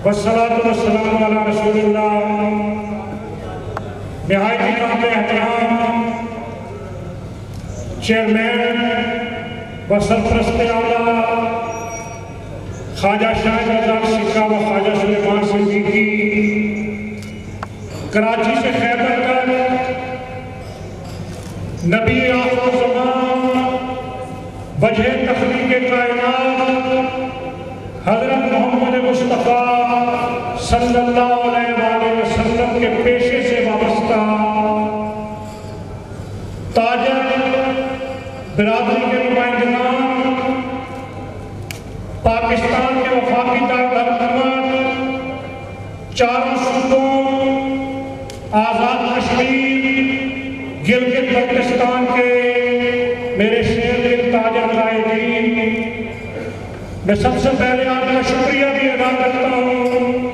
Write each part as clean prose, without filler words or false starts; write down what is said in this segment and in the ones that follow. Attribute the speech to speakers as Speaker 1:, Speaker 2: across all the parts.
Speaker 1: والصلاة والسلام علی رسول اللہ. نہایت قابل احترام چیئرمین و سرپرست اعلیٰ خواجہ شاہد رضا سکھا و خواجہ سلیمان صدیقی، کراچی سے خیبر تک نبی آخر الزمان وجہ تخلیق کائنات حضرت محمد مصطفیٰ صلی اللہ علیہ وآلہ وسلم کے پیشے سے وابستہ تاجر برادری کے نمائندگان، پاکستان کے وفاقی دارالحکومت، چاروں صوبوں، آزاد کشمیر، گلگت بلتستان کے میرے شیر کے تاجر قائدین، میں سب سے پہلے آپ کا شکریہ بھی ادا کرتا ہوں،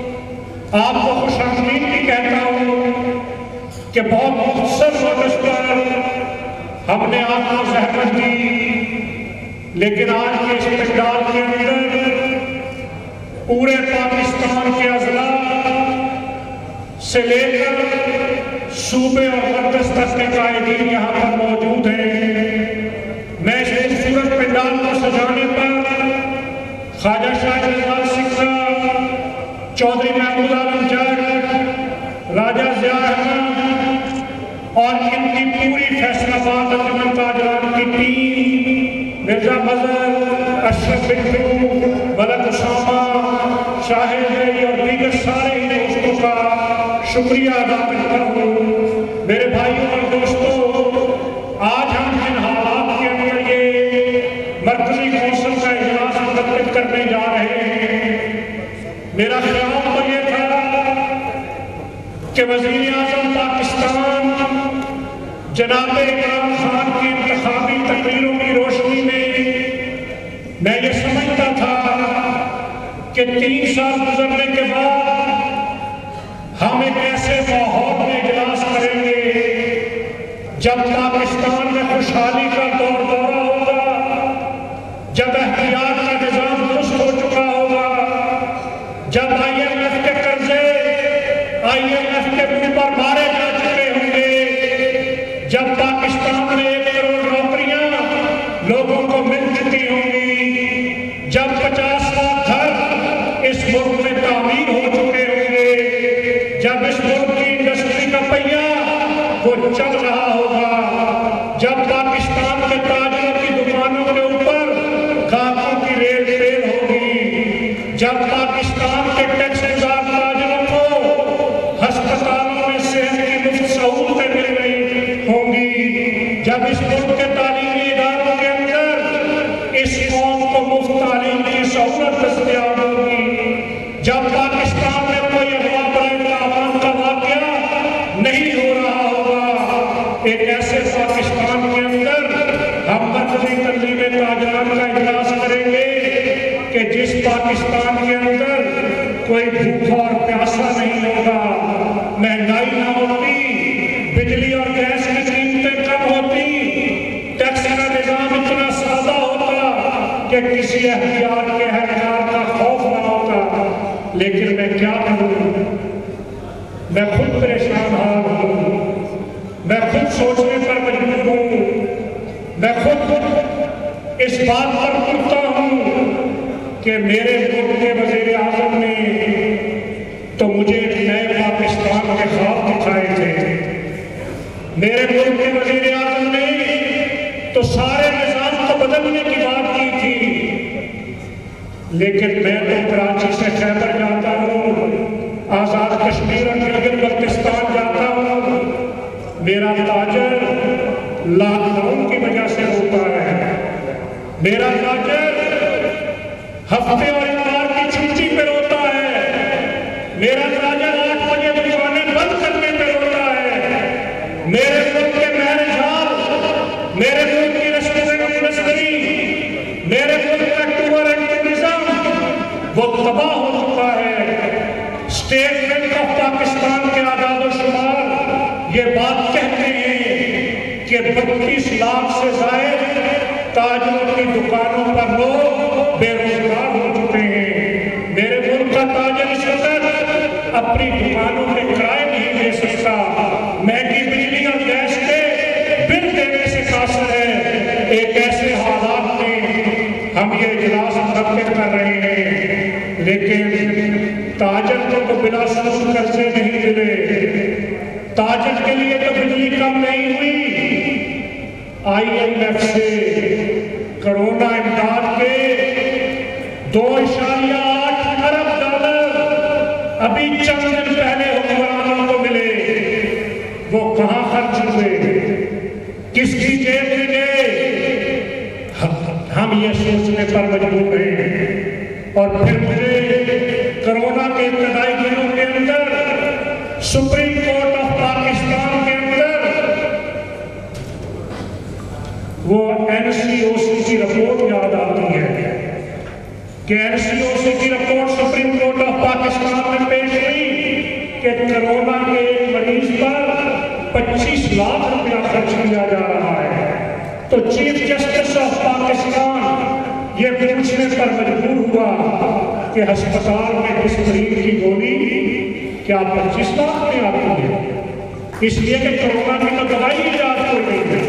Speaker 1: آپ کو خوش آمدید بھی کہتا ہوں کہ بہت مختصر نوٹس پر ہم نے آپ کو زحمت دی، لیکن آج کے استقبال کے اندر پورے پاکستان کے اضلاع سے لے کر صوبے اور مرکز تک کے قائدین یہاں پر موجود ہیں. میں اس خوبصورت پنڈال کو سجانے پر خواجہ شاہد رضا سکھا، چودھری محمود عالم جٹ، راجہ ضیاء احمد اور ان کی پوری فیصل آباد انجمن تاجران کی ٹیم، مرزا فضل، اشرف بنٹو، ملک اسامہ، شاہد علی اور دیگر سارے ہی دوستوں کا شکریہ ادا کرتا ہوں. میرے بھائیوں اور دوستوں، آج ہم جن حالات کے اندر یہ مرکزی کونسل کا اجلاس منعقد کرنے جا رہے ہیں، میرا خیال تو یہ تھا کہ وزیر اعظم پاکستان جناب عمران خان کی انتخابی تقریروں کی روشنی میں یہ سمجھتا تھا کہ 3 سال گزرنے کے بعد ہم ایک ایسے ماحول میں اجلاس کریں گے جب پاکستان میں خوشحالی کا دور دورہ ہوگا، جب احتیاط کا نظام درست ہو چکا ہوگا، جب IMF کے قرضے IMF کے منہ پر مارے جا چکے ہوں گے، جب پاکستان میں 1 کروڑ نوکریاں لوگوں کو مل چکی ہوں گی، جب 50 لاکھ گھر اس ملک میں تعمیر ہو چکے ہوں گے، جب اس ملک کی انڈسٹری کا پہیہ وہ چل رہا ہوگا، جب پاکستان کے تاجروں کی دکانوں کے اوپر گاہکوں کی ریل ٹریل ہوگی، جب پاکستان کے ٹیکس گزار تاجروں کو ہسپتالوں میں صحت کی مفت سہولتیں مل رہی ہوں گی، جب اس ملک کے تعلیمی اداروں کے اندر اس قوم کو مفت تعلیم کی سہولت دستیاب ہوگی، جب پاکستان میں کوئی اغوا برائے تعاون کا واقعہ نہیں ہو رہا ہوگا، ایک ایسے پاکستان کے اندر ہم مرکزی تنظیم تاجران کا اجلاس کریں گے کہ جس پاکستان کے اندر کوئی بھوکا اور پیاسا نہیں ہوگا، مہنگائی نہ ہوتی، بجلی اور گیس کی قیمتیں کم ہوتی، ٹیکس کا نظام اتنا سادہ ہوتا کہ کسی احتیاط کے احتیاط کا خوف نہ ہوتا. لیکن میں کیا کروں، میں خود پریشان ہوں، میں خود سوچنے پر مجبور ہوں، میں خود اس بات پر اٹھتا ہوں کہ میرے ملک کے وزیر اعظم نے تو مجھے ایک نئے پاکستان کے خواب دکھائے تھے، میرے ملک کے وزیر اعظم نے تو سارے نظام کو بدلنے کی بات کی تھی، لیکن میں تو کراچی سے خیبر جاتا ہوں، آزاد کشمیر اور گلگت بلتستان جاتا ہوں، میرا تاجر لاک ڈاؤن کی وجہ سے ہوتا ہے، میرا تاجر ہفتے اور اتوار کی چھٹی پہ روتا ہے، میرا تاجر 8 بجے دکانیں بند کرنے پہ روتا ہے. میرے ملک کے میرج ہال، میرے ملک کی ریسٹورنٹ انڈسٹری، میرے ملک کا ٹور اینڈ ٹورزم وہ تباہ ہو چکا ہے. اسٹیٹ بینک آف پاکستان کے اعداد و شمار یہ بات کہتے ہیں کہ 32 لاکھ سے زائد تاجروں کی دکانوں پر لوگ بے روزگار ہو چکے ہیں. کر رہے ہیں، لیکن تاجر کو تو بلا سبب قرضے نہیں ملے، تاجر کے لیے تو بجلی کم نہیں ہوئی۔ IMF سے کرونا امداد کے 2.8 ارب ڈالر ابھی چند دن پہلے حکمرانوں کو ملے، وہ کہاں خرچ ہوئے، کس کی جیب میں گئے؟ ہم یہ سوچنے پر مجبور ہیں۔ اور پھر مجھے کرونا کے ابتدائی دنوں کے اندر سپریم کورٹ آف پاکستان کے اندر وہ NCOC کی رپورٹ یاد آتی ہے کہ NCOC کی report supreme court of Pakistan میں پیش ہوئی کہ کرونا کے ایک مریض پر 25 لاکھ روپیہ خرچ کیا جا رہا ہے۔ تو چیف جسٹس آف پاکستان یہ پوچھنے پر مجبور ہوا کہ ہسپتال میں ڈسپرین کی گولی کیا 25 لاکھ میں آتی ہے؟ اس لیے کہ کرونا کی تو دوائی ایجاد ہو گئی ہے۔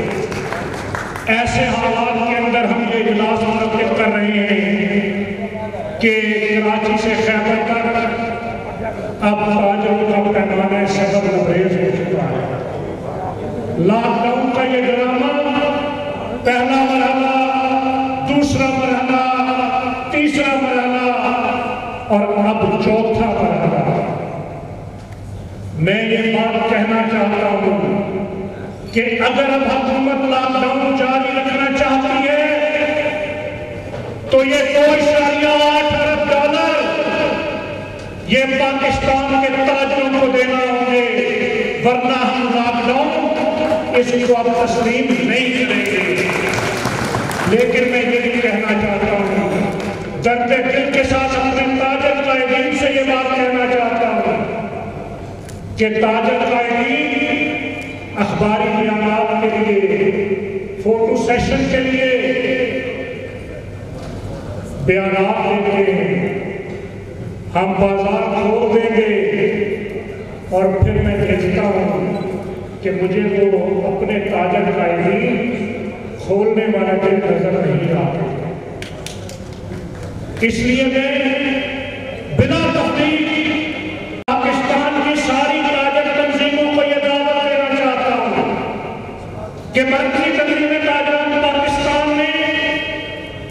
Speaker 1: ایسے حالات کے اندر ہم یہ اجلاس منعقد کر رہے ہیں کہ کراچی سے خیبر تک اب تاجروں کا پیمانہ سبب لبریز ہو چکا ہے۔ لاک ڈاؤن کا یہ ڈرامہ پہلا مرحلہ، دوسرا مرحلہ، تیسرا مرحلہ اور اب چوتھا مرحلہ۔ میں یہ بات کہنا چاہتا ہوں کہ اگر اب حکومت لاک ڈاؤن جاری رکھنا چاہتی ہے تو یہ 2.8 ارب ڈالر یہ پاکستان کے تاجروں کو دینا ہوں گے، ورنہ ہم لاک ڈاؤن اس کو اب تسلیم نہیں کریں گے۔ لیکن میں یہ بھی کہنا چاہتا ہوں، درد دل کے ساتھ اپنے تاجر قائدین سے یہ بات کہنا چاہتا ہوں کہ تاجر قائدین اخباری بیانات کے لیے، فوٹو سیشن کے لیے بیانات دیتے ہیں، ہم بازار کھول دیں گے اور پھر میں دیکھتا ہوں کہ مجھے وہ اپنے تاجر قائدین کھولنے والا دن نظر نہیں آتا۔ اس لیے میں بلا تفریق پاکستان کی ساری تاجر تنظیموں کو یہ دعوت دینا چاہتا ہوں کہ مرکزی تنظیم تاجران پاکستان نے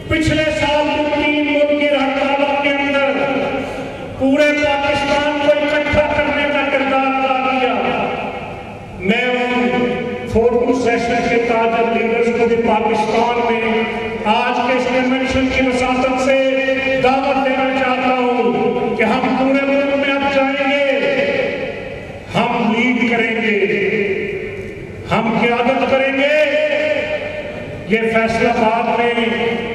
Speaker 1: پچھلے سال 3 ملک کی ہڑتالوں کے اندر پورے پاکستان کو اکٹھا کرنے کا کردار ادا کیا۔ میں ان فوٹو سیشن کے تاجر لیڈرز کو بھی پاکستان میں آج کے اس کنونشن کی وساطت سے دعوت دینا چاہتا ہوں کہ ہم پورے ملک میں اب جائیں گے، ہم لیڈ کریں گے، ہم قیادت کریں گے۔ یہ فیصلہ باد میں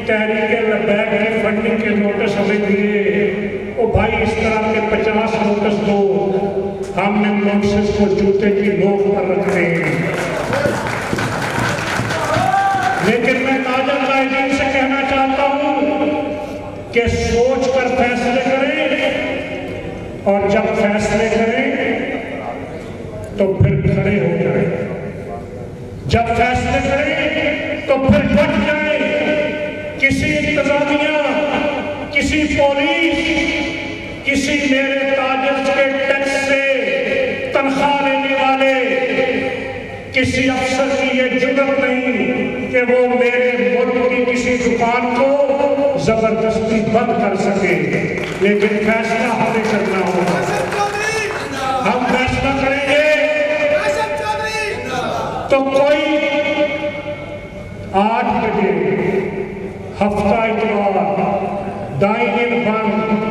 Speaker 1: تحریک لبیک کی فنڈنگ کے نوٹس ہمیں دیے، او بھائی اس طرح کے 50 نوٹس دو، ہم نے نوٹس کو جوتے کی نوک پر رکھتے ہیں۔ لیکن میں تاجر قائدین سے کہنا چاہتا ہوں کہ سوچ کر فیصلے کریں، اور جب فیصلے کریں تو پھر کھڑے ہو جائیں، جب فیصلے کریں تو پھر ڈٹ جائیں۔ کسی انتظامیہ، کسی پولیس، کسی میرے تاجر کے ٹیکس سے تنخواہ لینے والے کسی افسر کی یہ جرات نہیں کہ وہ میرے ملک کی کسی دکان کو زبردستی بند کر سکے، لیکن فیصلہ ہمیں کرنا ہوگا۔ ہم فیصلہ کریں گے تو کوئی 8 بجے ہفتہ اتوار ڈائن بند،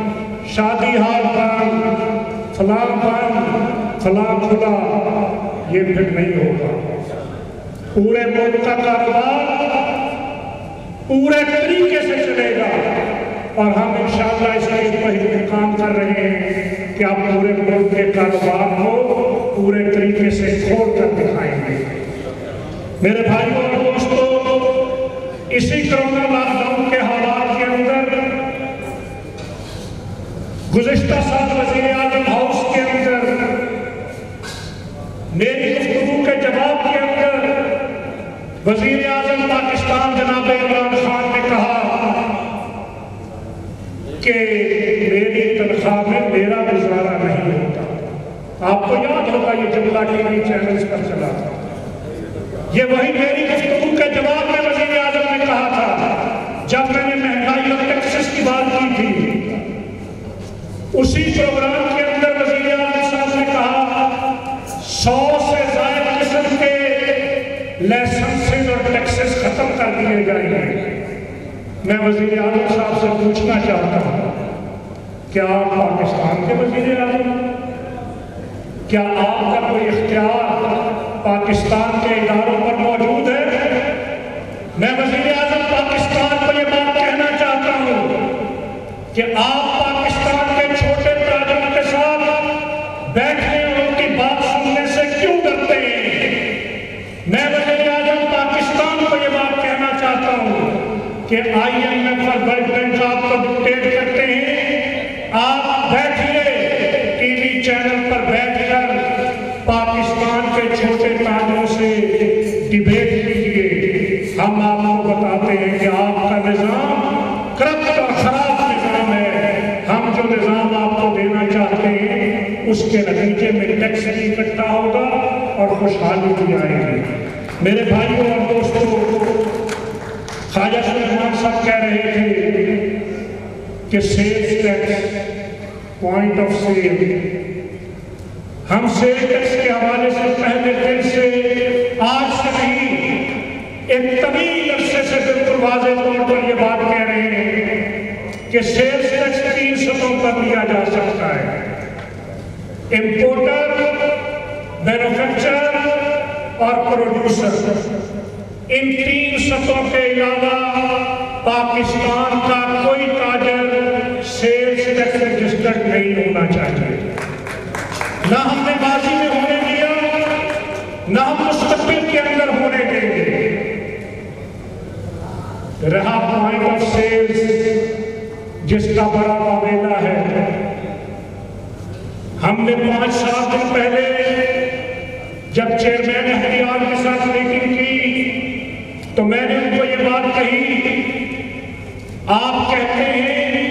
Speaker 1: شادی ہال بند، فلاں بند، فلاں کھلا، یہ پھر نہیں ہوگا۔ پورے ملک کا کاروبار پورے طریقے سے چلے گا، اور ہم انشاءاللہ اس کے کام کر رہے ہیں کہ آپ پورے ملک کے کاروبار کو پورے طریقے سے کھول کر دکھائیں گے۔ میرے بھائیوں اور دوستوں، اسی کرونا لاک ڈاؤن کے حالات کے اندر گزشتہ سال وزیر اعظم ہاؤس کے اندر میری گفتگو کے جواب کے اندر وزیر اعظم پاکستان جناب عمران خان نے کہا کہ میری تنخواہ میں میرا گزارا نہیں ہوتا۔ آپ کو یاد ہوگا یہ جملہ ٹی وی چینلز پر چلا تھا۔ یہ وہی میری گفتگو کے جواب میں وزیر اعظم نے کہا تھا جب میں نے مہنگائی اور ٹیکسز کی بات کی تھی۔ اسی پروگرام کے اندر وزیر اعظم صاحب نے کہا 100 سے زائد قسم کے لائسنسز اور ٹیکسز ختم کر دیے جائیں گے۔ میں وزیر اعظم صاحب سے پوچھنا چاہتا ہوں، کیا آپ پاکستان کے وزیر اعظم؟ کیا آپ کا کوئی اختیار پاکستان کے اداروں پر موجود ہے؟ میں وزیر اعظم پاکستان کو یہ بات کہنا چاہتا ہوں کہ آپ پاکستان کے چھوٹے تاجروں کے ساتھ بیٹھنے اور ان کی بات سننے سے کیوں ڈرتے ہیں؟ میں وزیر اعظم پاکستان کو یہ بات کہنا چاہتا ہوں کہ IMF اور ورلڈ بینک آپ کو ڈکٹیٹ کرتے ہیں، آپ بیٹھیے ٹی وی چینل پر بیٹھ کر پاکستان کے چھوٹے تاجروں سے ڈیبیٹ کیجیے۔ ہم آپ کو بتاتے ہیں کہ آپ کا نظام کرپٹ اور خراب نظام ہے۔ ہم جو نظام آپ کو دینا چاہتے ہیں اس کے نتیجے میں ٹیکس بھی اکٹھا ہوگا اور خوشحالی بھی آئے گی۔ میرے بھائیوں اور دوستوں، خواجہ سلیمان صاحب کہہ رہے تھے کہ sales tax, point of sale, ہم سیل ٹیکس کے حوالے سے پہلے دن سے آج سے نہیں، ایک طویل عرصے سے بالکل واضح طور پر یہ بات کہہ رہے ہیں کہ سیلز ٹیکس 3 سطحوں پر لیا جا سکتا ہے۔ امپورٹر، مینوفیکچرر اور پروڈیوسر، ان 3 سطحوں کے علاوہ پاکستان کا کوئی تاجر سیلز ٹیکس رجسٹرڈ نہیں ہونا چاہیے۔ نہ ہم نے ماضی میں ہونے دیا، نہ ہم مستقبل کے اندر ہونے دیں گے۔ رہا پوائنٹ آف سیلز جس کا بڑا معاملہ ہے، ہم نے 5-7 دن پہلے جب چیئرمین احتیاط کے ساتھ میٹنگ کی تو میں نے ان کو یہ بات کہی، آپ کہتے ہیں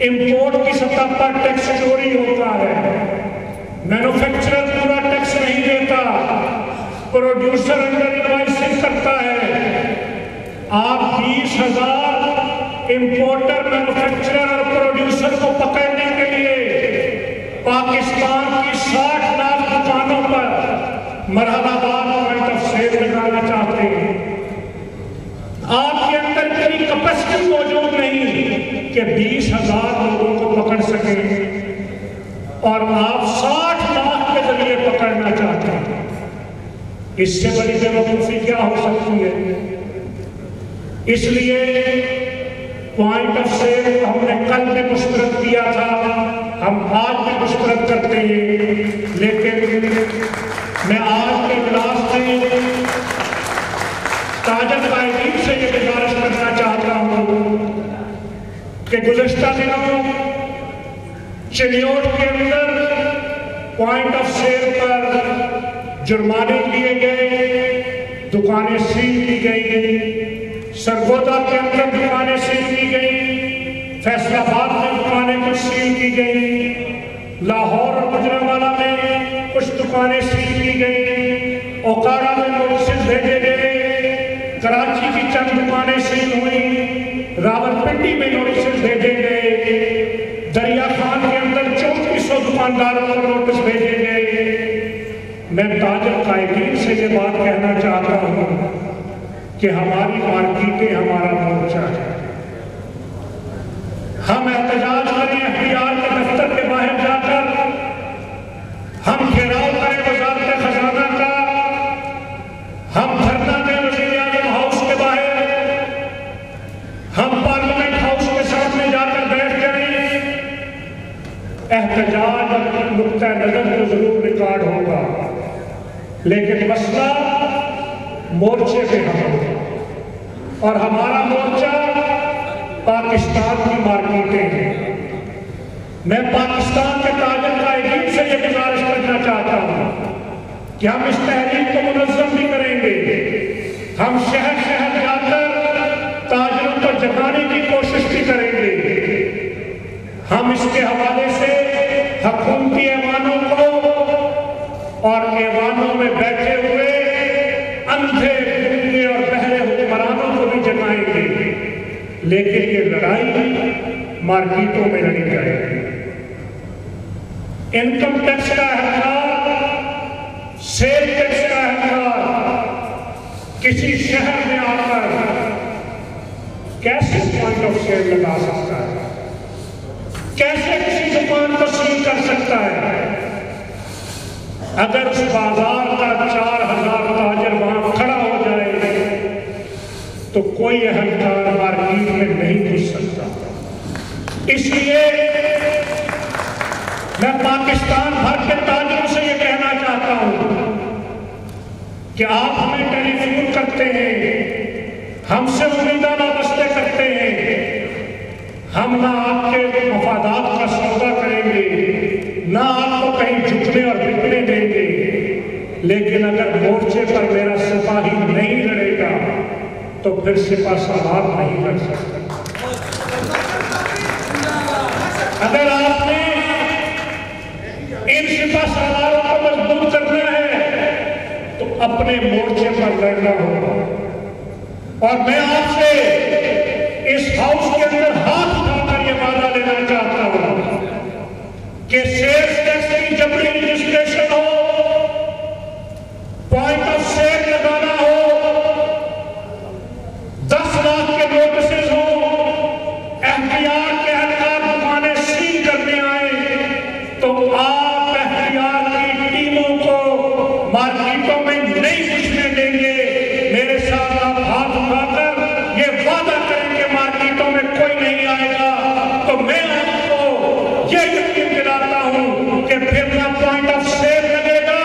Speaker 1: امپورٹ کی سطح پر ٹیکس چوری ہوتا ہے، مینوفیکچرر پورا ٹیکس نہیں دیتا، پروڈیوسر انڈر انوائسنگ کرتا ہے۔ آپ 20,000 امپورٹر، مینوفیکچرر اور پروڈیوسر کو پکڑنے کے لیے پاکستان کی 60 لاکھ دکانوں پر مرحلہ وار پوائنٹ آف سیل لگانا چاہتے ہیں۔ آپ کے اندر اتنی کیپیسٹی موجود نہیں کہ 20,000 لوگوں کو پکڑ سکیں، اور آپ 60 لاکھ کے ذریعے پکڑنا چاہتے ہیں۔ اس سے بڑی بیوقوفی کیا ہو سکتی ہے؟ اس لیے پوائنٹ آف سیل ہم نے کل بھی مسترد کیا تھا، ہم آج بھی مسترد کرتے ہیں، لیکن میں آج کے اجلاس میں تاجر قائدین سے یہ گزارش کرنا چاہتا ہوں کہ گزشتہ دنوں چنیوٹ کے اندر پوائنٹ آف سیل پر جرمانے دیے گئے، دکانیں سیل کی گئی، سرگودا کے اندر دکانیں سیل کی گئی، فیصل آباد میں دکانیں کچھ سیل کی گئی، لاہور اور گجرانوالہ میں کچھ دکانیں سیل کی گئی، اوکاڑا میں نوٹسز بھیجے گئے، کراچی کی چند دکانیں سیل ہوئیں، راولپنڈی میں نوٹسز بھیجے گئے، دریا خان کے اندر 3400 دکانداروں کو نوٹس بھیجے گئے۔ میں تاجر قائدین سے یہ بات کہنا چاہتا ہوں کہ ہماری مارکیٹیں ہمارا مورچہ ہے، ہم احتجاج کریں اختیار کے دفتر کے باہر جا کر، ہم گھیراؤ کریں وزارت خزانہ کا، ہم دھرنا دیں وزیر اعظم ہاؤس کے باہر، ہم پارلیمنٹ ہاؤس کے سامنے جا کر بیٹھ جائیں، احتجاج اور نقطہ نظر تو ضرور ریکارڈ ہوگا، لیکن مسئلہ مورچے پہ ہم، اور ہمارا مورچہ پاکستان کی مارکیٹیں ہیں۔ میں پاکستان کے تاجر قائدین سے یہ گزارش کرنا چاہتا ہوں کہ ہم اس تحریک کو منظم بھی کریں گے، ہم شہر شہر جا کر تاجروں کو جگانے کی کوشش بھی کریں گے، ہم اس کے حوالے سے حکومتی ایوانوں کو اور ایوانوں میں بیٹھے ہوئے اندھے گنگے اور بہرے حکمرانوں کو بھی جگائیں گے، لیکن یہ لڑائی مارکیٹوں میں لڑی جائے گی۔ انکم ٹیکس کا احتجاج، سیل ٹیکس کا احتجاج کسی شہر میں آ کر کیسے پوائنٹ آف سیل لگا سکتا ہے، کیسے کسی دکان کو سیل کر سکتا ہے؟ اگر اس بازار کا 4000 تاجر وہاں کھڑا ہو جائے تو کوئی اہلکار مارکیٹ میں نہیں گھس سکتا۔ اس لیے میں پاکستان بھر کے تاجروں سے یہ کہنا چاہتا ہوں کہ آپ ہمیں ٹیلی فون کرتے ہیں، ہم سے امیدیں وابستہ کرتے ہیں، ہم نہ آپ کے مفادات کا سودا کریں گے، نہ آپ کو کہیں جھکنے اور بکنے دیں گے، لیکن اگر مورچے پر میرا سپاہی نہیں لڑے گا تو پھر سپاہ سالار نہیں لڑ سکتا۔ اگر آپ نے ان سپاہ سالاروں کو مضبوط کرنا ہے تو اپنے مورچے پر لڑنا ہوگا۔ اور میں آپ سے اس ہاؤس کے اندر ہاتھ اٹھا کر یہ وعدہ لینا چاہتا ہوں کہ سیلز ٹیکس کی جبری رجسٹریشن ہو، پوائنٹ آف سیل لگانا ہو، 10 لاکھ کے نوٹسز ہوں، احتیاط کے اہلکار دکانیں سیل کرنے آئے تو آپ احتیاط کی ٹیموں کو مارکیٹوں میں نہیں گھسنے دیں گے۔ میرے ساتھ آپ ہاتھ اٹھا کر یہ وعدہ کریں کہ مارکیٹوں میں کوئی نہیں آئے گا، تو میں آپ کو یہ یقین دلاتا ہوں کہ پھر نہ پوائنٹ آف سیل لگے گا،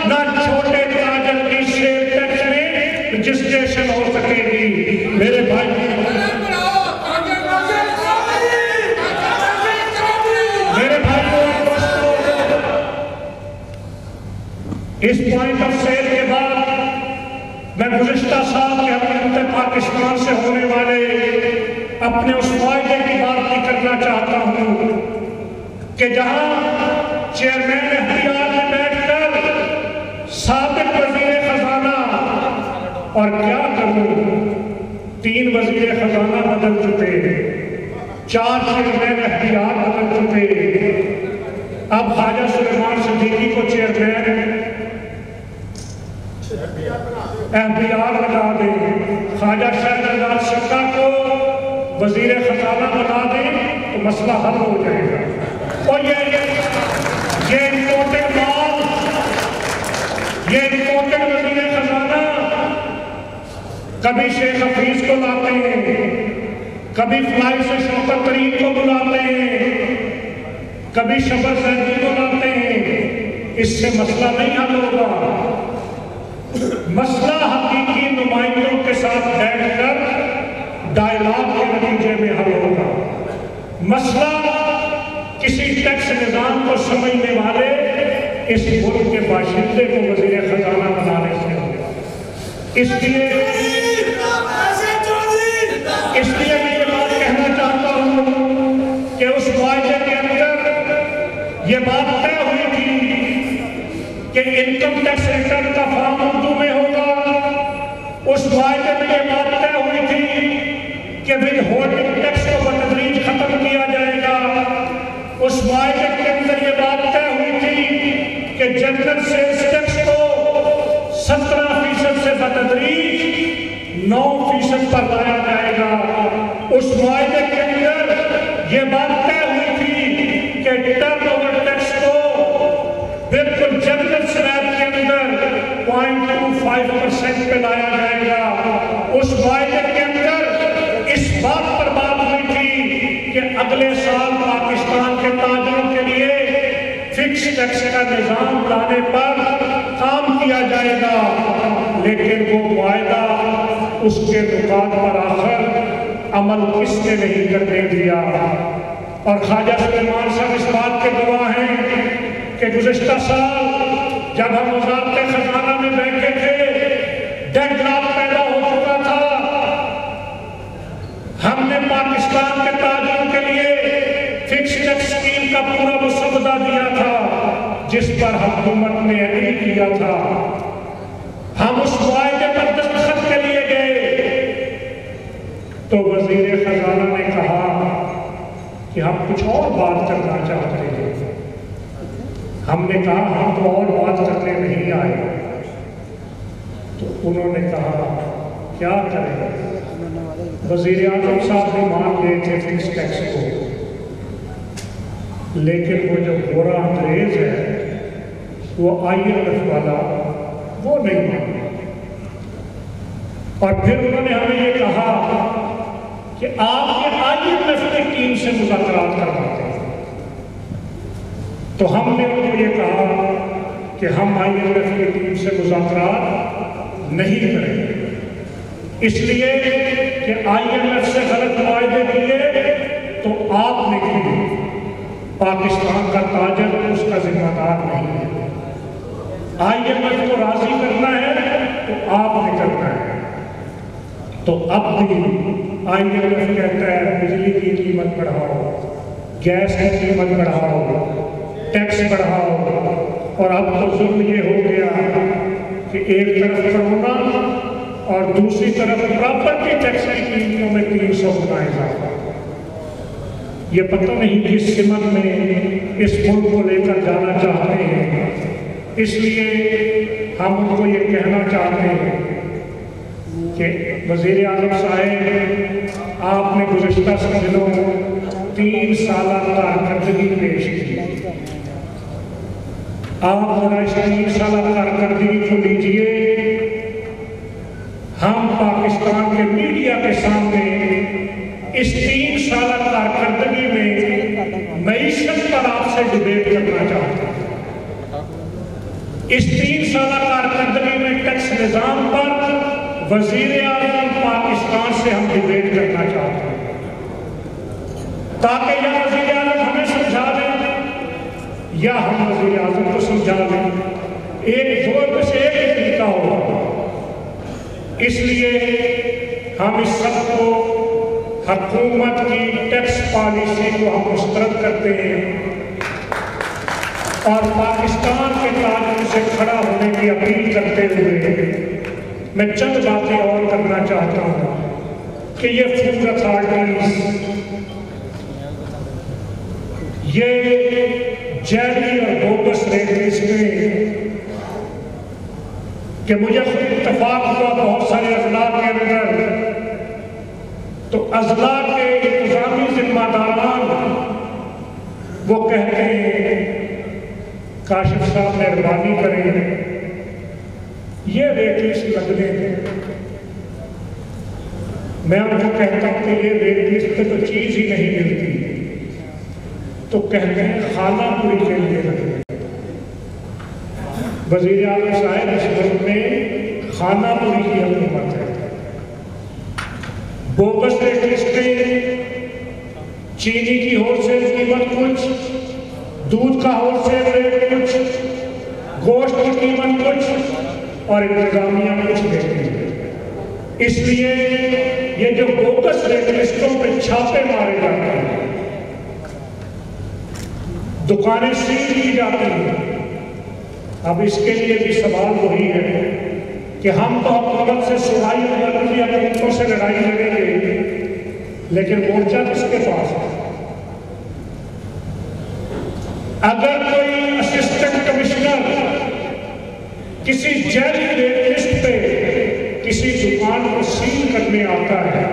Speaker 1: نہ چھوٹے تاجر کی سیل ٹیکس میں رجسٹریشن ہو سکے گی۔ میرے بھائی اس پوائنٹ آف سیل کے بعد میں گزشتہ سال کے حکومت پاکستان سے ہونے والے اپنے اس معاہدے کی بات بھی کرنا چاہتا ہوں کہ جہاں چیئرمین احتیاط میں بیٹھ کر سابق وزیر خزانہ، اور کیا کروں 3 وزیر خزانہ بدل چکے، 4 چیئرمین احتیاط بدل چکے، اب خواجہ سلیمان صدیقی کو چیئرمین احتیاط بنا دیں، خواجہ شہزاد شکا کو وزیر خزانہ بنا دیں تو مسئلہ حل ہو جائے گا۔ اور یہ امپورٹڈ مال، یہ امپورٹڈ وزیر خزانہ کبھی شیخ حفیظ کو لاتے ہیں، کبھی فلائی سے شوکت طریق کو بلاتے ہیں، کبھی شبر زیدی کو لاتے ہیں، اس سے مسئلہ نہیں حل ہوگا۔ مسئلہ حقیقی نمائندوں کے ساتھ بیٹھ کر ڈائیلاگ کے نتیجے میں حل ہوگا۔ مسئلہ کسی ٹیکس نظام کو سمجھنے والے اس ملک کے باشندے کو وزیر خزانہ بنانے سے ہوگا۔ اس لیے میں یہ بات کہنا چاہتا ہوں کہ اس معاہدے کے اندر یہ بات طے ہوئی تھی کہ انکم ٹیکس ریٹرن کا فارم اردو میں ہوگا۔ اس معاہدے میں یہ بات طے ہوئی تھی کہ ود ہولڈنگ ٹیکس کو بتدریج ختم کیا جائے گا۔ اس معاہدے کے اندر یہ بات طے ہوئی تھی کہ جنرل سیلز ٹیکس کو 17% سے بتدریج 9% پر لایا جائے گا۔ اس معاہدے کے اندر یہ بات طے ہوئی تھی کہ ٹرن اوور ٹیکس کو بالکل جنرل سلیب کے اندر 0.25% پہ لایا جائے گا۔ اس معاہدے کے اندر اس بات پر بات ہوئی تھی کہ اگلے سال پاکستان کے تاجروں کے لیے فکس ٹیکس کا نظام لانے پر کام کیا جائے گا، لیکن وہ معاہدہ اس کے نکات پر آخر عمل کس نے نہیں کرنے دیا۔ اور خواجہ سلیمان صاحب اس بات کے گواہ ہیں کہ گزشتہ سال جب ہم وزارت خزانہ میں بیٹھے تھے، ڈیڈ لاک پیدا ہو چکا تھا، ہم نے پاکستان کے تاجروں کے لیے فکس ٹیکس اسکیم کا پورا مسودہ دیا تھا جس پر حکومت نے ایگری کیا تھا. ہم اس معاہدے پر دستخط کے لیے گئے تو وزیر خزانہ نے کہا کہ ہم کچھ اور بات کرنا چاہتے ہیں. ہم نے کہا ہم تو اور بات کرنے نہیں آئے. تو انہوں نے کہا کیا کریں؟ وزیر اعظم صاحب نے مان لیے تھے فکس ٹیکس کو، لیکن وہ جو گورا انگریز ہے وہ IMF والا وہ نہیں مانے. اور پھر انہوں نے ہمیں یہ کہا کہ آپ یہ IMF کی ٹیم سے مذاکرات کرواتے ہیں. تو ہم نے ان کو یہ کہا کہ ہم IMF کی ٹیم سے مذاکرات نہیں کریں گے، اس لیے کہ IMF سے غلط معاہدے کیے تو آپ نے کیے. پاکستان کا تاجر اس کا ذمہ دار نہیں ہے. IMF کو راضی کرنا ہے تو آپ نے کرنا ہے. تو اب بھی IMF کہتا ہے بجلی کی قیمت بڑھاؤ، گیس کی قیمت بڑھاؤ، ٹیکس بڑھاؤ. اور اب تو ظلم یہ ہو گیا کہ ایک طرف کرونا اور دوسری طرف پراپرٹی ٹیکس کی قیمتوں میں 300 گنا اضافہ. یہ پتہ نہیں کس سمت میں اس ملک کو لے کر جانا چاہتے ہیں. اس لیے ہم ان کو یہ کہنا چاہتے ہیں کہ وزیر اعظم صاحب آپ نے گزشتہ دنوں 3 سالہ کارکردگی پیش کی. آپ ذرا اس 3 سالہ کارکردگی کو لیجیے. ہم پاکستان کے میڈیا کے سامنے اس 3 سالہ کارکردگی میں معیشت پر آپ سے ڈیبیٹ کرنا چاہتے ہیں. اس 3 سالہ کارکردگی میں ٹیکس نظام پر وزیر اعظم پاکستان سے ہم ڈیبیٹ کرنا چاہتے ہیں تاکہ یا وزیر اعظم ہمیں سمجھا دیں یا ہم وزیر اعظم کو سمجھا دیں. ایک دو میں سے ایک طریقہ ہوگا. اس لیے ہم اس سب کو حکومت کی ٹیکس پالیسی کو ہم مسترد کرتے ہیں اور پاکستان کے تاجروں سے کھڑا ہونے کی اپیل کرتے ہوئے میں چند باتیں اور کرنا چاہتا ہوں کہ یہ فوڈ اتھارٹیز، یہ جعلی اور بوگس ریٹ لسٹیں کہ مجھے خود اتفاق ہوا بہت سارے اضلاع کے اندر تو اضلاع کے انتظامی ذمہ داران وہ کہتے ہیں کاشف صاحب مہربانی کریں یہ ریٹ لسٹ لگنے دیں. میں ان کو کہتا ہوں کہ یہ ریٹ لسٹ پہ تو چیز ہی نہیں ملتی. تو کہتے ہیں خانہ پوری کے لیے لگنے. وزیر اعظم صاحب اس ملک میں خانہ پوری کی حکومت ہے. بوگس ریٹ لسٹیں، چینی کی ہول سیل قیمت کچھ، دودھ کا ہول سیل ریٹ کچھ، گوشت کی قیمت کچھ اور انتظامیہ کچھ دیتی ہے. اس لیے یہ جو بوگس ریٹ لسٹوں پہ چھاپے مارے جاتے ہیں، دکانیں سیل کی جاتی ہیں. اب اس کے لیے بھی سوال وہی ہے کہ ہم تو حکومت سے سرائی مرکزی حکومتوں سے لڑائی لڑیں گے لیکن مورچہ کس کے پاس ہے؟ اگر کوئی اسسٹنٹ کمشنر کسی جعلی ریٹ لسٹ پہ کسی دکان کو سیل کرنے آتا ہے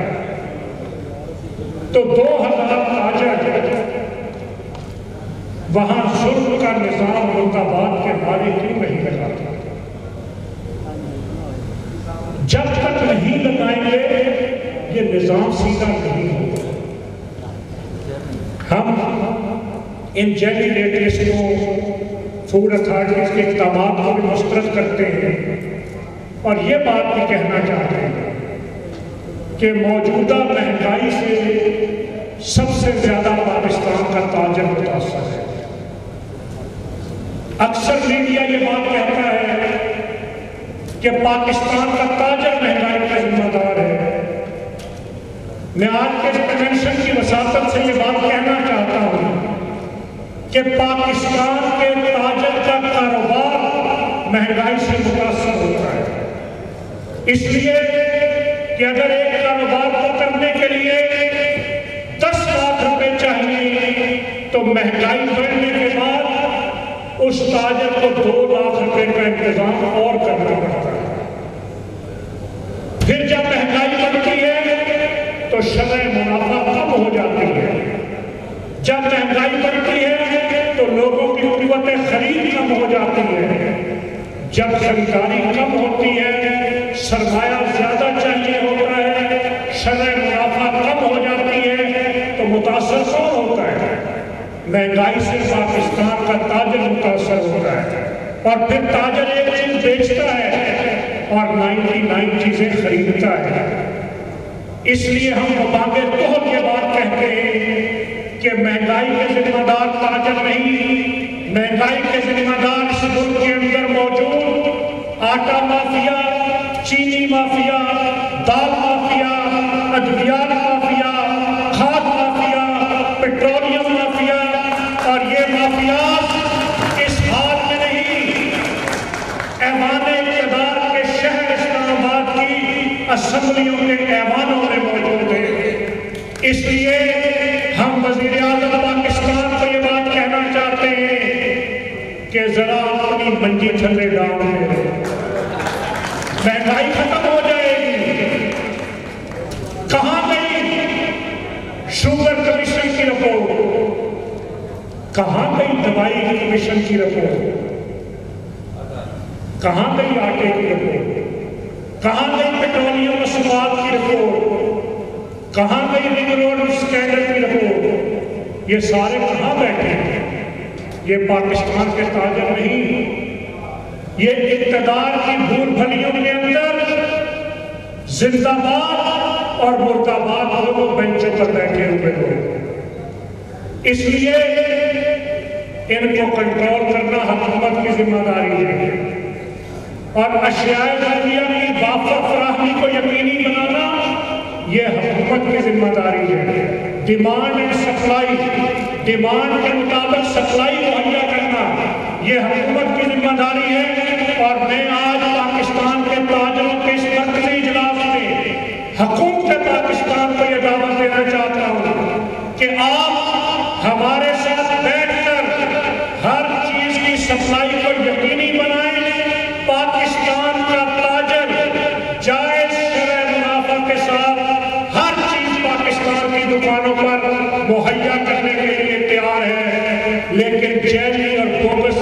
Speaker 1: تو 2000 تاجر وہاں ظلم کا نظام ملک آباد کے نعرے کیوں نہیں لگاتا؟ جب تک نہیں لگائیں گے یہ نظام سیدھا نہیں ہوگا. ہم ان جعلی ریٹ لسٹوں، فوڈ اتھارٹیز کے اقدامات کو بھی مسترد کرتے ہیں اور یہ بات بھی کہنا چاہتے ہیں کہ موجودہ مہنگائی سے سب سے زیادہ پاکستان کا تاجر متاثر ہے. اکثر میڈیا یہ بات کہتا ہے کہ پاکستان کا تاجر مہنگائی کا ذمہ دار ہے. میں آج کے کنونشن کی وساطت سے یہ بات کہنا چاہتا ہوں کہ پاکستان کے تاجر کا کاروبار مہنگائی سے متاثر ہوتا ہے، اس لیے کہ اگر ایک کاروبار کو کرنے کے لیے 10 لاکھ روپے چاہیے تو مہنگائی بڑھنے کے بعد اس تاجر کو 2 لاکھ روپے کا انتظام اور کرنا پڑتا ہے۔ پھر جب مہنگائی بڑھتی ہے تو شرح منافع کم ہو جاتی ہے، جب مہنگائی بڑھتی ہے تو لوگوں کی قوت خرید کم ہو جاتی ہے، جب خریداری کم ہوتی ہے سرمایہ زیادہ چاہیے ہوتا ہے، شرح منافع کم ہو جاتی ہے تو متاثر کون ہوتا ہے؟ مہنگائی سے پاکستان کا تاجر متاثر ہوتا ہے، اور پھر تاجر ایک چیز بیچتا ہے اور 99 چیزیں خریدتا ہے۔ اس لیے ہم ببانگ طہر کے بعد کہتے ہیں کہ مہنگائی کے ذمہ دار تاجر نہیں، مہنگائی کے ذمہ دار اس ملک کے اندر موجود آٹا مافیا، چینی مافیا، دال مافیا، ادویات مافیا، کھاد مافیا، پیٹرولیم مافیا، اور یہ مافیات اس حال میں نہیں، ایوان اقتدار کے شہر اسلام آباد کی اسمبلیوں کے ایوانوں میں موجود ہیں۔ اس لیے ہم وزیر اعظم پاکستان کو یہ بات کہنا چاہتے ہیں کہ ذرا اپنی منجی تھلے ڈال دیں، مہنگائی ختم ہو جائے گی۔ کہاں گئی شوگر کمیشن کی رپورٹ؟ کہاں گئی دوائی کمیشن کی رپورٹ؟ کہاں گئی آٹے کی رپورٹ؟ کہاں گئی پیٹرولیم مصنوعات کی رپورٹ؟ کہاں گئی رنگ روڈ اسکینڈل کی رپورٹ؟ یہ سارے کہاں بیٹھے ہیں؟ یہ پاکستان کے تاجر نہیں، یہ اقتدار کی بھول بھلیوں کے اندر زندہ باد اور مردہ باد دونوں بینچوں پر بیٹھے ہوئے لوگ۔ اس لیے ان کو کنٹرول کرنا حکومت کی ذمہ داری ہے، اور اشیاء ضروریہ کی وافر فراہمی کو یقینی بنانا یہ حکومت کی ذمہ داری ہے۔ ڈیمانڈ اینڈ سپلائی، ڈیمانڈ کے مطابق سپلائی مہیا کرنا یہ حکومت کی ذمہ داری ہے۔ اور میں آج پاکستان کے تاجروں کے اس مرکزی اجلاس میں حکومت پاکستان کو یہ دعوت دینا چاہتا ہوں کہ آپ ہمارے ساتھ بیٹھ کر ہر چیز کی سپلائی کو یقینی بنائیں۔ پاکستان کا تاجر جائز شرح منافع کے ساتھ ہر چیز پاکستان کی دکانوں پر مہیا کرنے کے لیے تیار ہے، لیکن جعلی اور بوگس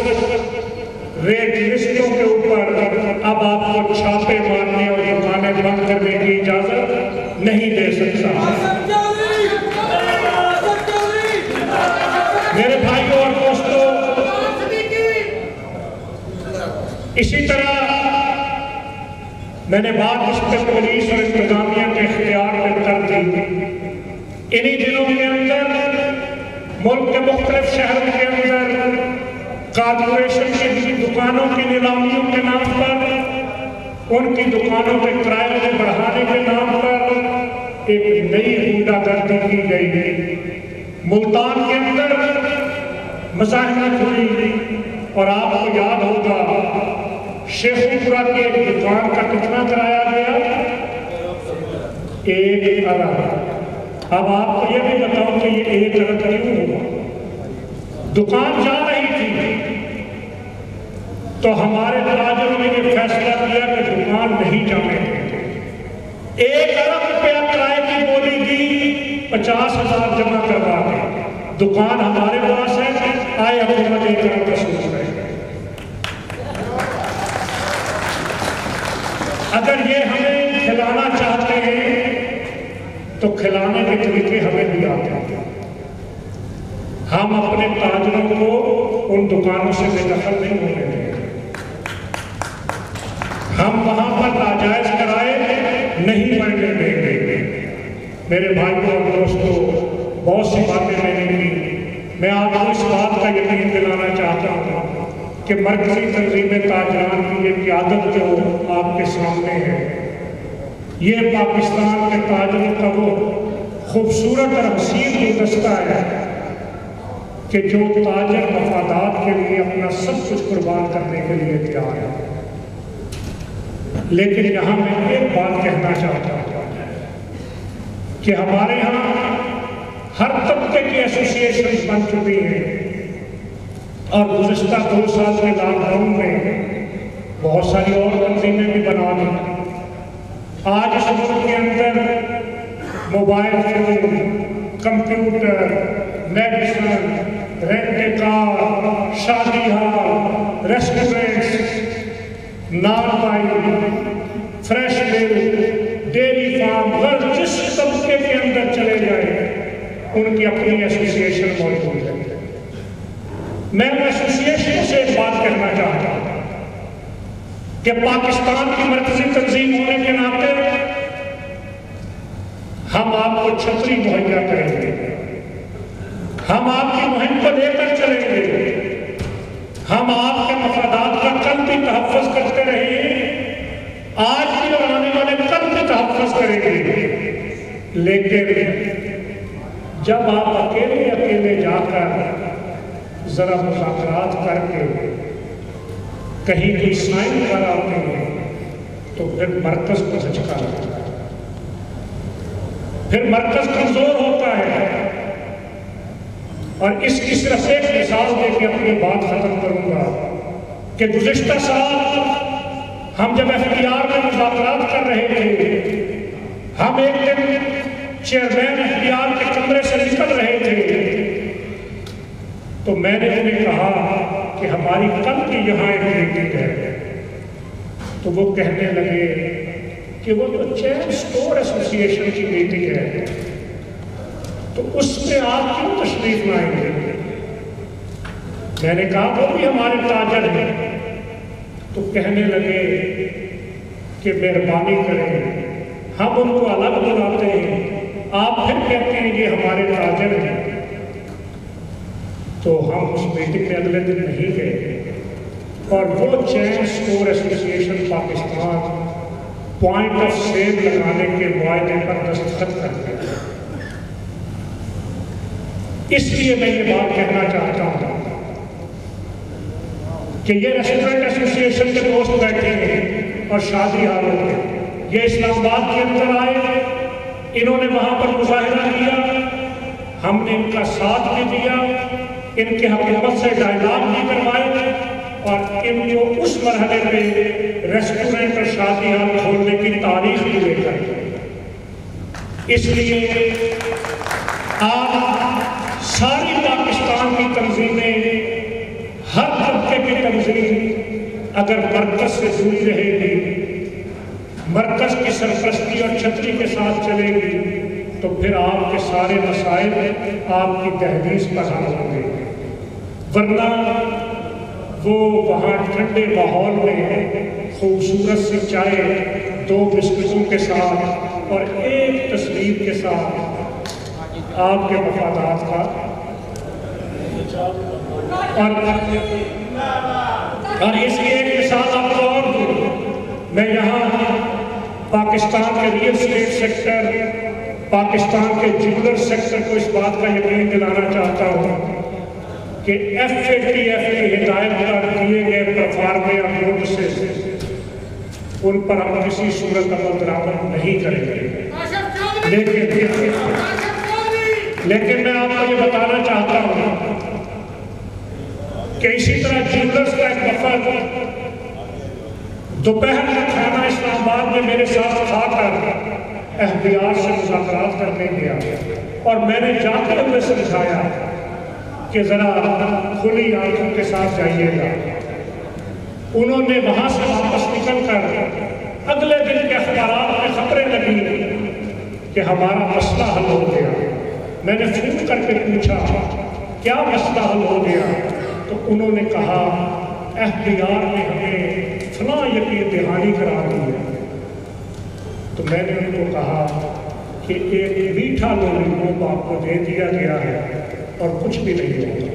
Speaker 1: ریٹ لسٹوں کے اوپر اب آپ کو چھاپے مارنے اور دکانیں بند کرنے کی اجازت نہیں دے سکتا۔ میرے بھائیوں اور دوستوں، اسی طرح میں نے بات اس پہ پولیس اور انتظامیہ کے اختیار میں کر دی۔ انہی دنوں کے اندر ملک کے مختلف شہروں کے اندر کارپوریشن کی دکانوں کی نیلامیوں کے نام پر، ان کی دکانوں کے کرائے میں بڑھانے کے نام پر ایک نئی غنڈہ گردی کی گئی۔ ملتان کے اندر مزاحمت ہوئی، اور آپ کو یاد ہوگا شیخو پورہ کی ایک دکان کا کتنا کرایا گیا؟ 1 ارب۔ اب آپ کو یہ بھی بتاؤں کہ یہ 1 ارب کیوں ہوا؟ دکان جا رہی تھی تو ہمارے تاجروں نے یہ فیصلہ کیا کہ دکان نہیں جانے دیں۔ 1 ارب روپیہ کرائے کی بولی دی، 50,000 جمع کروا دیں، دکان ہمارے پاس ہے، آئے حکومت 1 ارب کا سوچ رہے ہیں۔ اگر یہ ہمیں کھلانا چاہتے ہیں تو کھلانے کے طریقے ہمیں بھی آتے ہیں۔ ہم اپنے تاجروں کو ان دکانوں سے بے دخل نہیں ہونے دیں گے، ہم وہاں پر ناجائز کرائے نہیں بڑھنے دیں گے۔ میرے بھائیوں اور دوستوں، بہت سی باتیں میں نے کی، میں آپ کو اس بات کا یقین دلانا چاہتا ہوں کہ مرکزی تنظیم تاجران کی یہ قیادت جو آپ کے سامنے ہے، یہ پاکستان کے تاجروں کا وہ خوبصورت اور حسین گلدستہ ہے کہ جو تاجر مفادات کے لیے اپنا سب کچھ قربان کرنے کے لیے تیار ہے. لیکن یہاں میں ایک بات کہنا چاہتا ہوں کہ ہمارے ہاں ہر طبقے کی ایسوسیشن بن چکی ہیں، اور گزشتہ 2 سال کے لاک ڈاؤن میں بہت ساری اور تنظیمیں بھی بنا لی. آج اس ملک کے اندر mobile phone, computer, medicine, rent car, شادی ہال، ریسٹورینٹس، نان بائی، فریش مل، ڈیری فارم، جس طبقے کے اندر چلے جائیں ان کی اپنی ایسوسیشن موجود ہے. میں ایسوسیشن سے ایک بات کہنا چاہتا ہوں کہ پاکستان کی مرکزی تنظیم ہونے کے ناطے ہم آپ کو چھتری مہیا کریں گے، ہم آپ کی مہم کو لے کر چلیں گے، ہم آپ کے مفادات کا کل بھی تحفظ کرتے رہیں گے، آج بھی اور آنے والے کل بھی تحفظ کریں گے. لیکن جب آپ اکیلے جا کر ذرا مذاکرات کر کے کہیں کوئی سائن کر آتے ہیں تو پھر مرکز کو جھٹکا لگتا ہے، پھر مرکز کمزور ہوتا ہے. اور اس کی صرف ایک مثال دے کے اپنی بات ختم کروں گا کہ گزشتہ سال ہم جب FDR میں مذاکرات کر رہے تھے، ہم ایک دن چیئرمین FDR کے کمرے سے نکل رہے تھے تو میں نے انہیں کہا کہ ہماری کل کی یہاں ایک میٹنگ ہے. تو وہ کہنے لگے کہ وہ تو چین سٹور ایسوسیشن کی میٹنگ ہے تو اس میں آپ کیوں تشریف لائیں گے؟ میں نے کہا وہ بھی ہمارے تاجر ہیں. تو کہنے لگے کہ مہربانی کریں، ہم ان کو الگ بلاتے ہیں، آپ پھر کہتے ہیں یہ ہمارے تاجر ہیں. تو ہم اس میٹنگ میں اگلے دن نہیں گئے اور وہ chain store association Pakistan point of sale لگانے کے معاہدے پر دستخط کر گئے. اس لیے میں یہ بات کہنا چاہتا ہوں کہ یہ ریسٹورنٹ ایسوسیشن کے دوست بیٹھے ہیں اور شادی حالوں میں یہ اسلام آباد کے اندر آئے، انہوں نے وہاں پر مظاہرہ کیا، ہم نے ان کا ساتھ بھی دیا، ان کے حکومت سے ڈائلاگ بھی کروائے اور ان کو اس مرحلے پہ ریسٹورنٹ اور شادی حال کھولنے کی تاریخ بھی لے کر. اس لیے آج ساری پاکستان کی تنظیمیں، ہر طبقے کی تنظیم اگر مرکز سے جڑی رہے گی، مرکز کی سرپرستی اور چھتری کے ساتھ چلے گی تو پھر آپ کے سارے مسائل آپ کی دہلیز پر حل ہوں گے. ورنہ وہ وہاں ٹھنڈے ماحول میں خوبصورت سی چائے 2 بسکٹوں کے ساتھ اور ایک تصویر کے ساتھ آپ کے مفادات کا اور اس کی ایک مثال آپ کو اور دوں. میں یہاں پاکستان کے ریئل اسٹیٹ سیکٹر، پاکستان کے جیولر سیکٹر کو اس بات کا یقین دلانا چاہتا ہوں کہ FATF کی ہدایت پر کیے گئے پرفارمے اور سے ان پر ہم کسی صورت عمل درآمد نہیں کریں گے. لیکن میں آپ کو یہ بتانا چاہتا ہوں کہ اسی طرح جیولرز کا ایک وفد دوپہر کا کھانا اسلام آباد میں میرے ساتھ کھا کر FDR سے مذاکرات کرنے گیا اور میں نے جا کر انہیں سمجھایا کہ ذرا کھلی آنکھوں کے ساتھ جائیے گا. انہوں نے وہاں سے واپس نکل کر اگلے دن کے اخبارات میں خبریں لگی کہ ہمارا مسئلہ حل ہو گیا. میں نے فون کر کے پوچھا کیا مسئلہ حل ہو گیا؟ تو انہوں نے کہا FDR نے ہمیں فلاں یقین دہانی کرا دی ہے. تو میں نے ان کو کہا کہ ایک میٹھا لولی آپ کو دے دیا گیا ہے اور کچھ بھی نہیں ہوگا.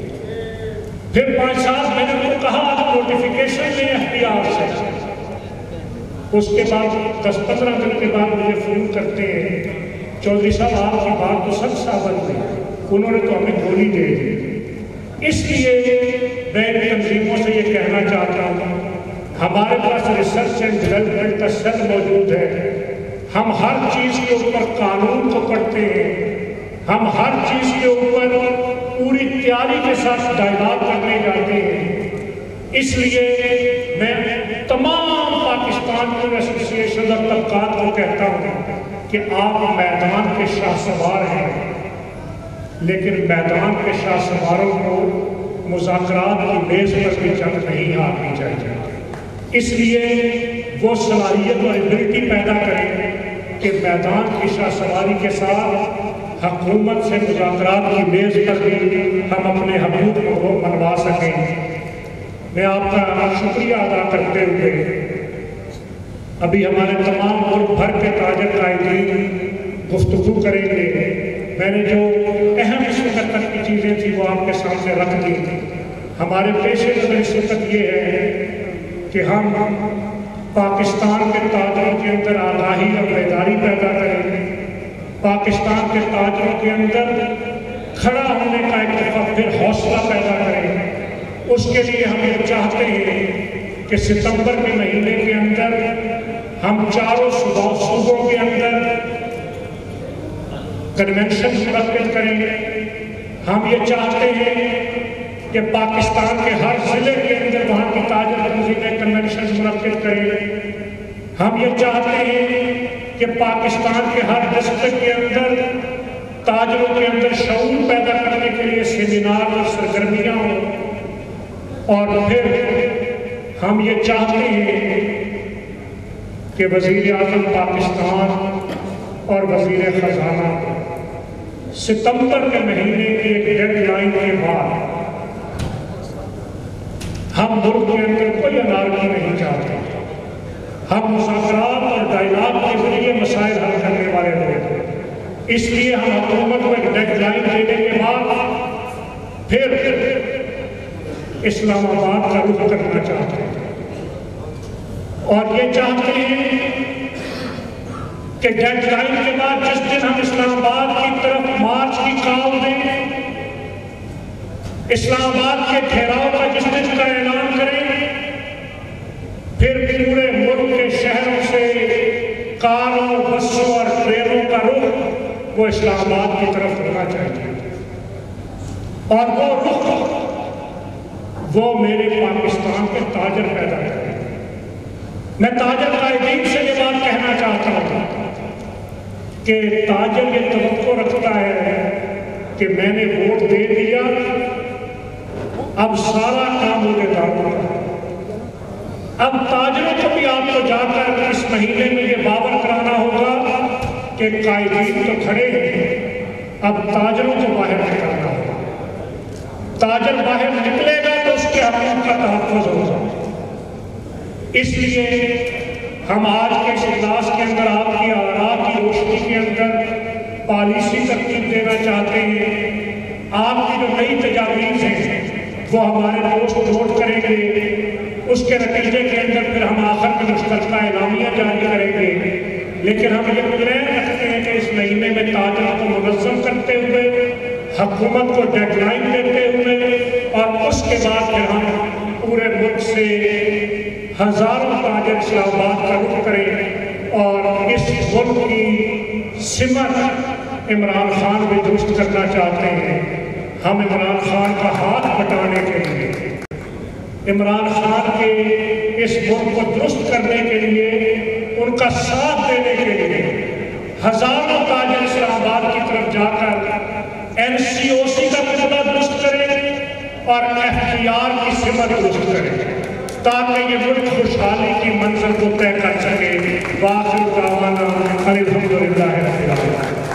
Speaker 1: پھر 5 سال میں نے ان کو کہا نوٹیفیکیشن لیں FDR سے. اس کے بعد 10-15 دن کے بعد مجھے فون کرتے ہیں چودھری صاحب آپ کی بات تو سب ثابت ہے، انہوں نے تو ہمیں گولی دے دی. ہمارے پاس ریسرچ اینڈ ڈیولپمنٹ کا سیل موجود ہے، ہم ہر چیز کے اوپر قانون کو پڑھتے ہیں، ہم ہر چیز کے اوپر پوری تیاری کے ساتھ ڈائلاگ کرنے جاتے ہیں۔ اس لیے میں تمام پاکستان کی ایسوسیشن اور طبقات کو کہتا ہوں کہ آپ میدان کے شاہ سوار ہیں، لیکن میدان کے شاہ سواروں کو مذاکرات کی میز پر بھی جنگ نہیں ہارنی چاہیے۔ اس لیے وہ صلاحیت اور ایبلٹی پیدا کریں کہ میدان کی شاہ سواری کے ساتھ حکومت سے مذاکرات کی میز پر بھی ہم اپنے حقوق کو منوا سکیں۔ میں آپ کا شکریہ ادا کرتے ہوئے ابھی ہمارے تمام ملک بھر کے تاجر قائدین گفتگو کریں گے۔ میں نے جو اہم اس وقت تک کی چیزیں تھیں وہ آپ کے سامنے رکھ دی۔ ہمارے پیشے نظر اس وقت یہ ہے کہ ہم پاکستان کے تاجروں کے اندر آگاہی اور بیداری پیدا کریں، پاکستان کے تاجروں کے اندر کھڑا ہونے کا ایک دفعہ پھر حوصلہ پیدا کریں۔ اس کے لیے ہم یہ چاہتے ہیں کہ ستمبر کے مہینے کے اندر ہم چاروں صوبوں کے اندر کنونشن منعقد کریں۔ ہم یہ چاہتے ہیں کہ پاکستان کے ہر ضلع کے اندر وہاں کی تاجر تنظیمیں کنونشن منعقد کریں۔ ہم یہ چاہتے ہیں کہ پاکستان کے ہر ڈسٹرکٹ کے اندر تاجروں کے اندر شعور پیدا کرنے کے لیے سیمینار اور سرگرمیاں ہوں، اور پھر ہم یہ چاہتے ہیں کہ وزیر اعظم پاکستان اور وزیر خزانہ ستمبر کے مہینے کی ایک ڈیڈ لائن کے بعد ہم ملک کے اندر کوئی انارکی نہیں چاہتے، ہم مذاکرات اور ڈائلاگ کے ذریعے مسائل حل کرنے والے لوگ۔ اس لیے ہم حکومت کو ایک ڈیڈ لائن دینے کے بعد پھر اسلام آباد کا رخ کرنا چاہتے ہیں، اور یہ چاہتے ہیں کہ ڈیڈ لائن کے بعد جس دن ہم اسلام آباد کی طرف مارچ کی کال دیں، اسلام آباد کے ٹھہراؤ کا جس دن کا اعلان کریں، پھر پورے ملک کے شہروں سے کاروں، بسوں اور ٹرینوں کا رخ وہ اسلام آباد کی طرف ہونا چاہیے، اور وہ رخ وہ میرے پاکستان کے تاجر پیدا کریں۔ میں تاجر قائدین سے یہ بات کہنا چاہتا ہوں کہ تاجر یہ توقع رکھتا ہے کہ میں نے ووٹ دے دیا، اب سارا کام مجھے داروں کا۔ اب تاجروں کو بھی آپ کو جا کر اس مہینے میں یہ باور کرانا ہوگا کہ قائدین تو کھڑے ہیں، اب تاجروں کو باہر نکلنا ہوگا۔ تاجر باہر نکلے گا تو اس کے حقوق کا تحفظ ہوگا۔ اس لیے ہم آج کے اس اجلاس کے اندر آپ کی آراء کی روشنی کے اندر پالیسی ترتیب دینا چاہتے ہیں۔ آپ کی جو نئی تجاویز ہیں وہ ہمارے دوست نوٹ کریں گے، اس کے نتیجے کے اندر پھر ہم آخر میں مشترکہ اعلامیہ جاری کریں گے۔ لیکن ہم یہ پلان رکھتے ہیں کہ اس مہینے میں تاجروں کو منظم کرتے ہوئے، حکومت کو ڈیڈ لائن دیتے ہوئے، اور اس کے بعد پھر ہم پورے ملک سے ہزاروں تاجر اسلام آباد کا رخ کریں اور اس ملک کی سمت عمران خان بھی درست کرنا چاہتے ہیں۔ ہم عمران خان کا ہاتھ بٹانے کے لیے، عمران خان کے اس ملک کو درست کرنے کے لیے، ان کا ساتھ دینے کے لیے ہزاروں تاجر اسلام آباد کی طرف جا کر NCOC کا قصبہ درست کریں اور FDR کی سمت درست کریں، تاکہ یہ ملک خوشحالی کی منزل کو طے کر سکے۔ وآخر دعوانا الحمدللہ رب العالمین۔